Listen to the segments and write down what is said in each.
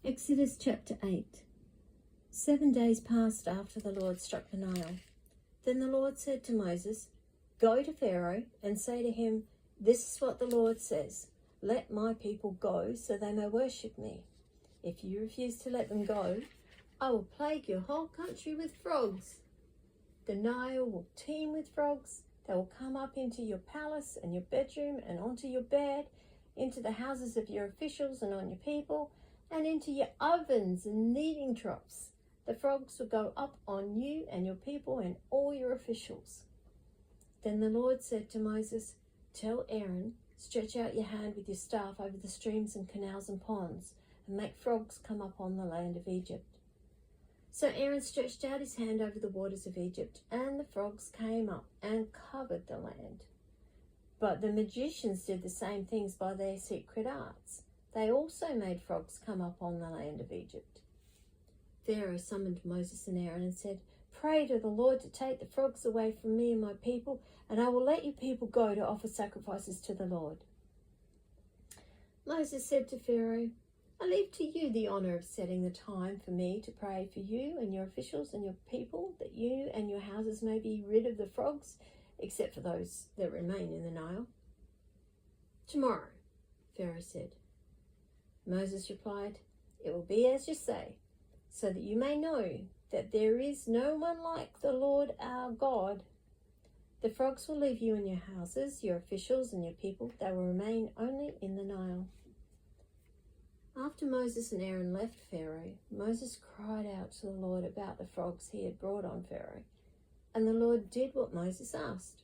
Exodus chapter 8. 7 days passed after the Lord struck the Nile. Then the Lord said to Moses, "Go to Pharaoh and say to him, 'This is what the Lord says. Let my people go so they may worship me. If you refuse to let them go, I will plague your whole country with frogs. The Nile will teem with frogs. They will come up into your palace and your bedroom and onto your bed, into the houses of your officials and on your people, and into your ovens and kneading troughs. The frogs will go up on you and your people and all your officials.'" Then the Lord said to Moses, "Tell Aaron, stretch out your hand with your staff over the streams and canals and ponds, and make frogs come up on the land of Egypt." So Aaron stretched out his hand over the waters of Egypt, and the frogs came up and covered the land. But the magicians did the same things by their secret arts. They also made frogs come up on the land of Egypt. Pharaoh summoned Moses and Aaron and said, "Pray to the Lord to take the frogs away from me and my people, and I will let your people go to offer sacrifices to the Lord." Moses said to Pharaoh, "I leave to you the honor of setting the time for me to pray for you and your officials and your people, that you and your houses may be rid of the frogs, except for those that remain in the Nile." "Tomorrow," Pharaoh said. Moses replied, "It will be as you say, so that you may know that there is no one like the Lord our God. The frogs will leave you in your houses, your officials and your people. They will remain only in the Nile." After Moses and Aaron left Pharaoh, Moses cried out to the Lord about the frogs he had brought on Pharaoh, and the Lord did what Moses asked.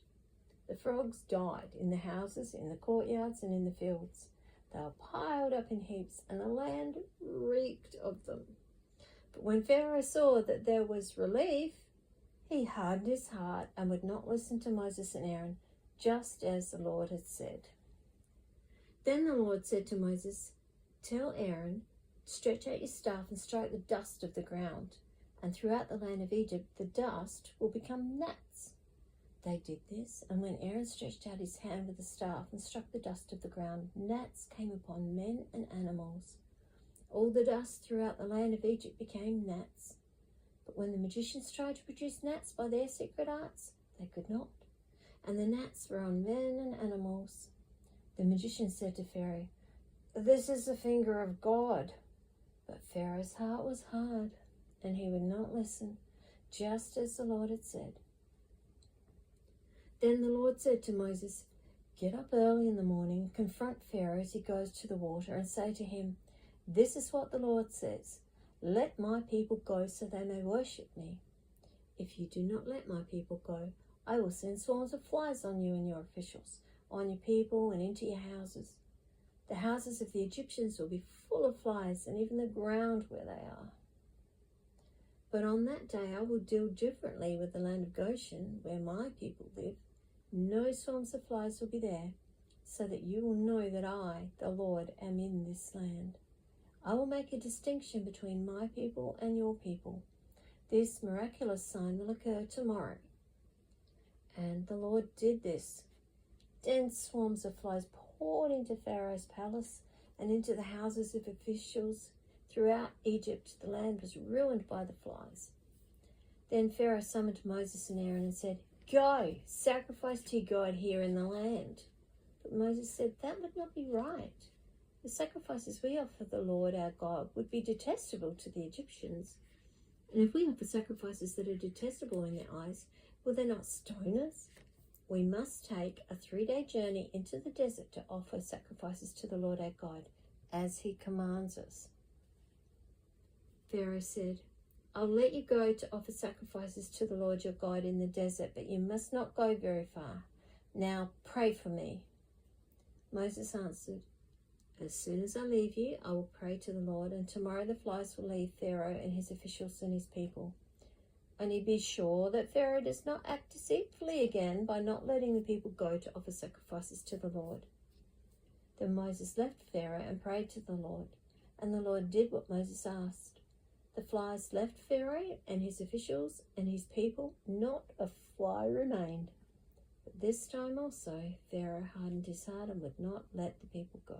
The frogs died in the houses, in the courtyards and in the fields. They were piled up in heaps, and the land reeked of them. But when Pharaoh saw that there was relief, he hardened his heart and would not listen to Moses and Aaron, just as the Lord had said. Then the Lord said to Moses, "Tell Aaron, stretch out your staff and strike the dust of the ground, and throughout the land of Egypt the dust will become gnats." They did this, and when Aaron stretched out his hand with the staff and struck the dust of the ground, gnats came upon men and animals. All the dust throughout the land of Egypt became gnats. But when the magicians tried to produce gnats by their secret arts, they could not, and the gnats were on men and animals. The magicians said to Pharaoh, "This is the finger of God." But Pharaoh's heart was hard, and he would not listen, just as the Lord had said. Then the Lord said to Moses, "Get up early in the morning, confront Pharaoh as he goes to the water, and say to him, 'This is what the Lord says. Let my people go so they may worship me. If you do not let my people go, I will send swarms of flies on you and your officials, on your people and into your houses. The houses of the Egyptians will be full of flies, and even the ground where they are. But on that day I will deal differently with the land of Goshen, where my people live. No swarms of flies will be there, so that you will know that I, the Lord, am in this land. I will make a distinction between my people and your people. This miraculous sign will occur tomorrow." And the Lord did this. Dense swarms of flies poured into Pharaoh's palace and into the houses of officials. Throughout Egypt, the land was ruined by the flies. Then Pharaoh summoned Moses and Aaron and said, "Go, sacrifice to your God here in the land." But Moses said, "That would not be right. The sacrifices we offer the Lord our God would be detestable to the Egyptians. And if we offer sacrifices that are detestable in their eyes, will they not stone us? We must take a 3-day journey into the desert to offer sacrifices to the Lord our God, as he commands us." Pharaoh said, "I'll let you go to offer sacrifices to the Lord your God in the desert, but you must not go very far. Now pray for me." Moses answered, "As soon as I leave you, I will pray to the Lord, and tomorrow the flies will leave Pharaoh and his officials and his people. Only be sure that Pharaoh does not act deceitfully again by not letting the people go to offer sacrifices to the Lord." Then Moses left Pharaoh and prayed to the Lord, and the Lord did what Moses asked. The flies left Pharaoh and his officials and his people. Not a fly remained. But this time also Pharaoh hardened his heart and would not let the people go.